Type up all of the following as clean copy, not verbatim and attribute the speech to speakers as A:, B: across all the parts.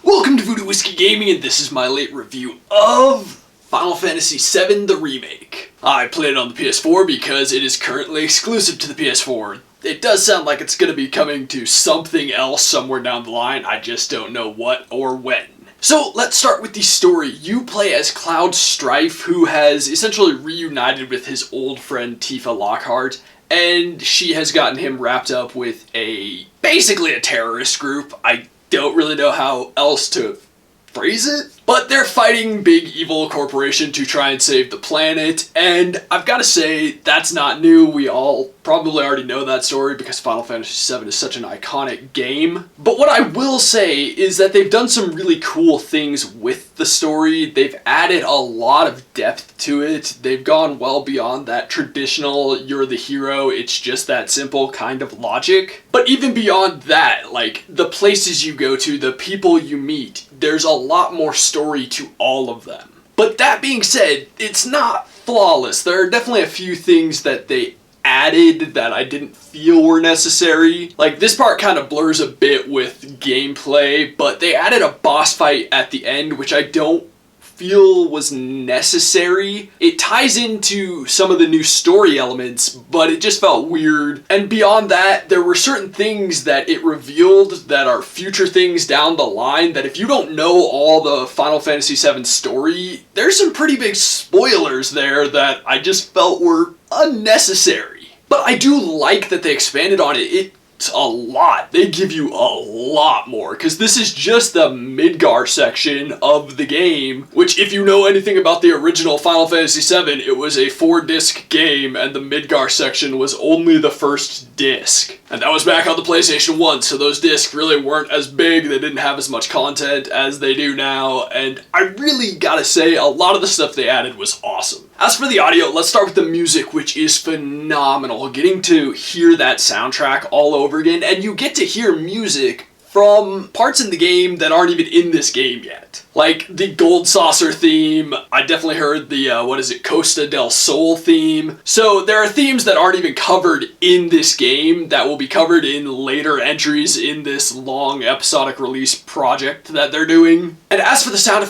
A: Welcome to Voodoo Whiskey Gaming, and this is my late review of Final Fantasy VII The Remake. I played it on the PS4 because it is currently exclusive to the PS4. It does sound like it's going to be coming to something else somewhere down the line, I just don't know what or when. So let's start with the story. You play as Cloud Strife, who has essentially reunited with his old friend Tifa Lockhart, and she has gotten him wrapped up with basically a terrorist group. I don't really know how else to phrase it, but they're fighting big evil corporation to try and save the planet, and I've got to say, that's not new. We all probably already know that story because Final Fantasy VII is such an iconic game. But what I will say is that they've done some really cool things with the story. They've added a lot of depth to it. They've gone well beyond that traditional, you're the hero, it's just that simple kind of logic. But even beyond that, like, the places you go to, the people you meet, there's a lot more story to all of them. But that being said, it's not flawless. There are definitely a few things that they added that I didn't feel were necessary. Like, this part kind of blurs a bit with gameplay, but they added a boss fight at the end, which I don't feel was necessary. It ties into some of the new story elements, but it just felt weird. And beyond that, there were certain things that it revealed that are future things down the line that if you don't know all the Final Fantasy VII story, there's some pretty big spoilers there that I just felt were unnecessary. But I do like that they expanded on it. It's a lot. They give you a lot more, because this is just the Midgar section of the game, which, if you know anything about the original Final Fantasy VII, it was a 4-disc game, and the Midgar section was only the first disc. And that was back on the PlayStation 1, so those discs really weren't as big, they didn't have as much content as they do now, and I really gotta say, a lot of the stuff they added was awesome. As for the audio, let's start with the music, which is phenomenal. Getting to hear that soundtrack all over again, and you get to hear music from parts in the game that aren't even in this game yet. Like the Gold Saucer theme, I definitely heard the, Costa del Sol theme. So there are themes that aren't even covered in this game that will be covered in later entries in this long episodic release project that they're doing. And as for the sound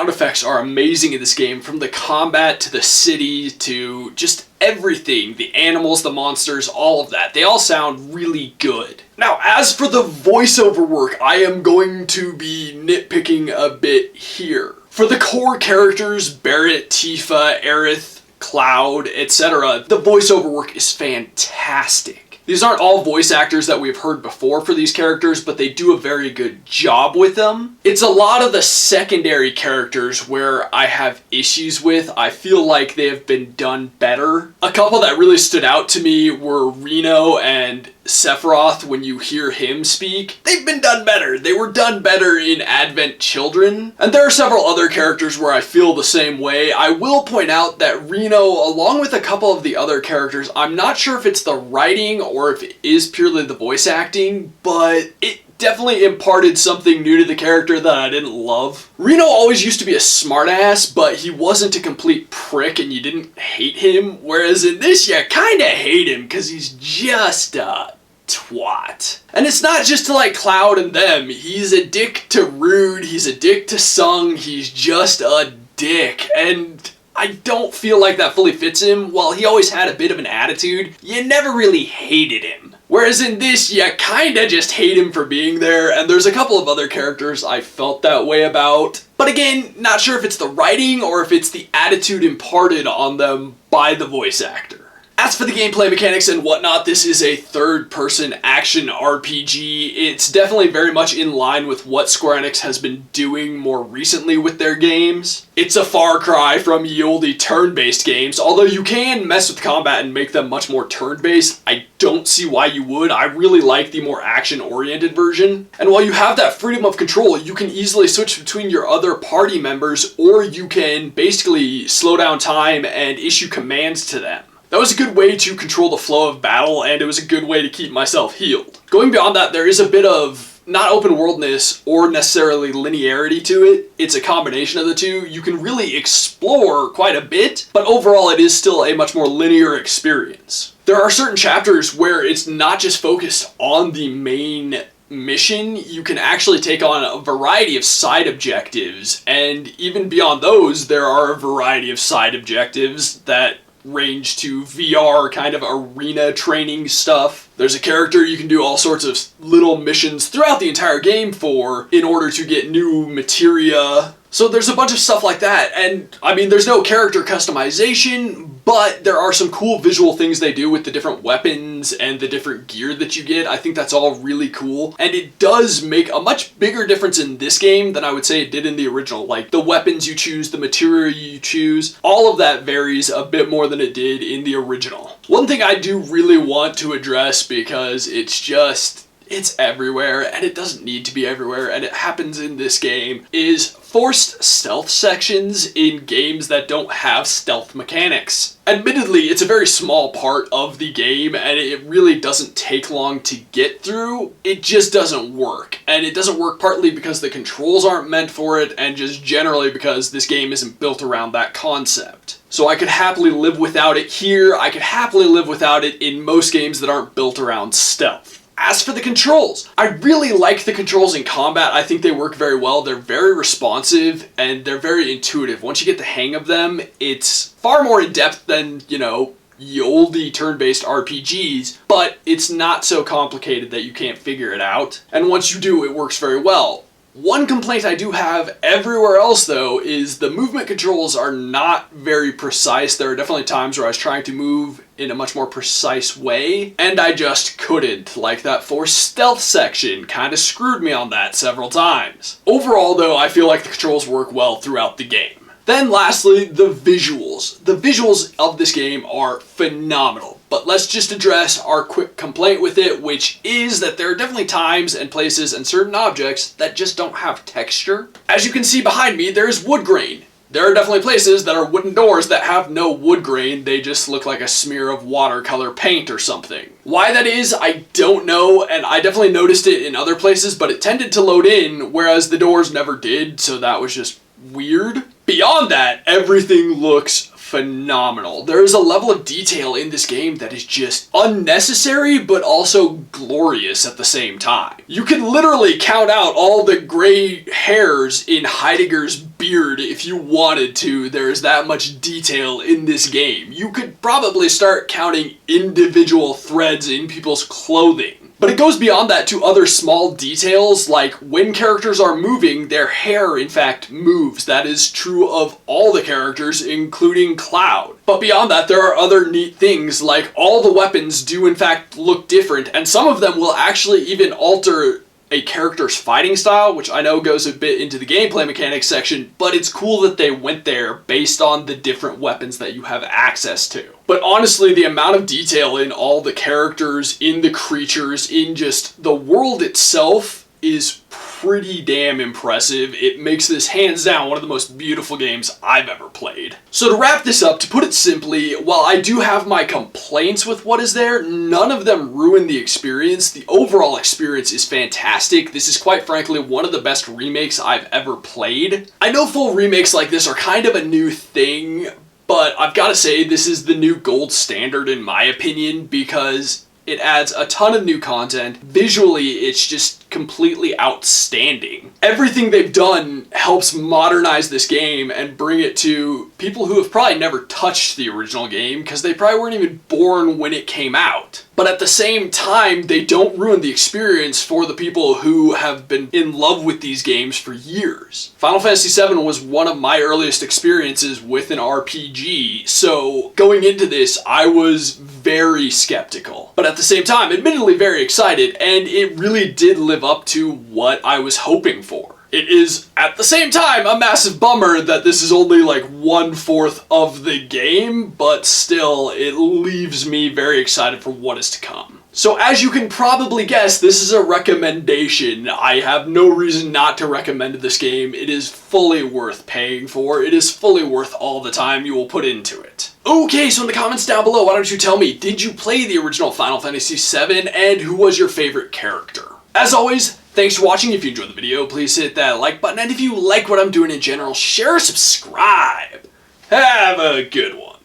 A: effects are amazing in this game, from the combat to the city to just everything, the animals, the monsters, all of that. They all sound really good. Now, as for the voiceover work, I am going to be nitpicking a bit here. For the core characters, Barret, Tifa, Aerith, Cloud, etc., the voiceover work is fantastic. These aren't all voice actors that we've heard before for these characters, but they do a very good job with them. It's a lot of the secondary characters where I have issues with. I feel like they have been done better. A couple that really stood out to me were Reno and Sephiroth. When you hear him speak, they've been done better. They were done better in Advent Children. And there are several other characters where I feel the same way. I will point out that Reno, along with a couple of the other characters, I'm not sure if it's the writing or if it is purely the voice acting, but it definitely imparted something new to the character that I didn't love. Reno always used to be a smartass, but he wasn't a complete prick and you didn't hate him, whereas in this you kinda hate him because he's just a twat. And it's not just to like Cloud and them, he's a dick to Rude, he's a dick to Sung, he's just a dick, and I don't feel like that fully fits him. While he always had a bit of an attitude, you never really hated him. Whereas in this, you kinda just hate him for being there, and there's a couple of other characters I felt that way about. But again, not sure if it's the writing or if it's the attitude imparted on them by the voice actor. As for the gameplay mechanics and whatnot, this is a third-person action RPG. It's definitely very much in line with what Square Enix has been doing more recently with their games. It's a far cry from ye olde turn-based games, although you can mess with combat and make them much more turn-based. I don't see why you would. I really like the more action-oriented version. And while you have that freedom of control, you can easily switch between your other party members, or you can basically slow down time and issue commands to them. That was a good way to control the flow of battle, and it was a good way to keep myself healed. Going beyond that, there is a bit of not open worldness or necessarily linearity to it. It's a combination of the two. You can really explore quite a bit, but overall it is still a much more linear experience. There are certain chapters where it's not just focused on the main mission, you can actually take on a variety of side objectives, and even beyond those, there are a variety of side objectives that range to VR kind of arena training stuff. There's a character you can do all sorts of little missions throughout the entire game for in order to get new materia. So there's a bunch of stuff like that, and I mean, there's no character customization, but there are some cool visual things they do with the different weapons and the different gear that you get. I think that's all really cool, and it does make a much bigger difference in this game than I would say it did in the original. Like, the weapons you choose, the material you choose, all of that varies a bit more than it did in the original. One thing I do really want to address, because it's everywhere, and it doesn't need to be everywhere, and it happens in this game, is forced stealth sections in games that don't have stealth mechanics. Admittedly, it's a very small part of the game, and it really doesn't take long to get through. It just doesn't work, and it doesn't work partly because the controls aren't meant for it, and just generally because this game isn't built around that concept. So I could happily live without it here. I could happily live without it in most games that aren't built around stealth. As for the controls, I really like the controls in combat. I think they work very well. They're very responsive and they're very intuitive. Once you get the hang of them, it's far more in-depth than, you know, oldie turn-based RPGs, but it's not so complicated that you can't figure it out. And once you do, it works very well. One complaint I do have everywhere else, though, is the movement controls are not very precise. There are definitely times where I was trying to move in a much more precise way, and I just couldn't. Like, that forced stealth section kind of screwed me on that several times. Overall, though, I feel like the controls work well throughout the game. Then lastly, the visuals. The visuals of this game are phenomenal, but let's just address our quick complaint with it, which is that there are definitely times and places and certain objects that just don't have texture. As you can see behind me, there's wood grain. There are definitely places that are wooden doors that have no wood grain, they just look like a smear of watercolor paint or something. Why that is, I don't know, and I definitely noticed it in other places, but it tended to load in, whereas the doors never did, so that was just weird. Beyond that, everything looks phenomenal. There is a level of detail in this game that is just unnecessary, but also glorious at the same time. You can literally count out all the gray hairs in Heidegger's beard if you wanted to. There's that much detail in this game. You could probably start counting individual threads in people's clothing. But it goes beyond that to other small details, like when characters are moving, their hair in fact moves. That is true of all the characters, including Cloud. But beyond that, there are other neat things, like all the weapons do in fact look different, and some of them will actually even alter a character's fighting style, which I know goes a bit into the gameplay mechanics section, but it's cool that they went there based on the different weapons that you have access to. But honestly, the amount of detail in all the characters, in the creatures, in just the world itself is pretty damn impressive. It makes this hands down one of the most beautiful games I've ever played. So to wrap this up, to put it simply, while I do have my complaints with what is there, none of them ruin the experience. The overall experience is fantastic. This is quite frankly one of the best remakes I've ever played. I know full remakes like this are kind of a new thing, but I've got to say this is the new gold standard in my opinion, because it adds a ton of new content. Visually, it's just completely outstanding. Everything they've done helps modernize this game and bring it to people who have probably never touched the original game because they probably weren't even born when it came out. But at the same time, they don't ruin the experience for the people who have been in love with these games for years. Final Fantasy VII was one of my earliest experiences with an RPG, so going into this, I was very skeptical. But at the same time, admittedly very excited, and it really did live up to what I was hoping for. It is, at the same time, a massive bummer that this is only like 1/4 of the game, but still, it leaves me very excited for what is to come. So as you can probably guess, this is a recommendation. I have no reason not to recommend this game. It is fully worth paying for. It is fully worth all the time you will put into it. Okay, so in the comments down below, why don't you tell me, did you play the original Final Fantasy VII, and who was your favorite character? As always, thanks for watching. If you enjoyed the video, please hit that like button, and if you like what I'm doing in general, share or subscribe. Have a good one.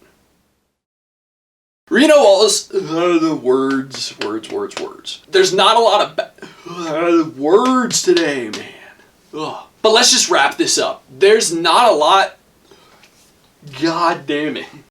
A: Reno Wallace, words. There's not a lot of Words today, man. Ugh. But let's just wrap this up. There's not a lot. God damn it.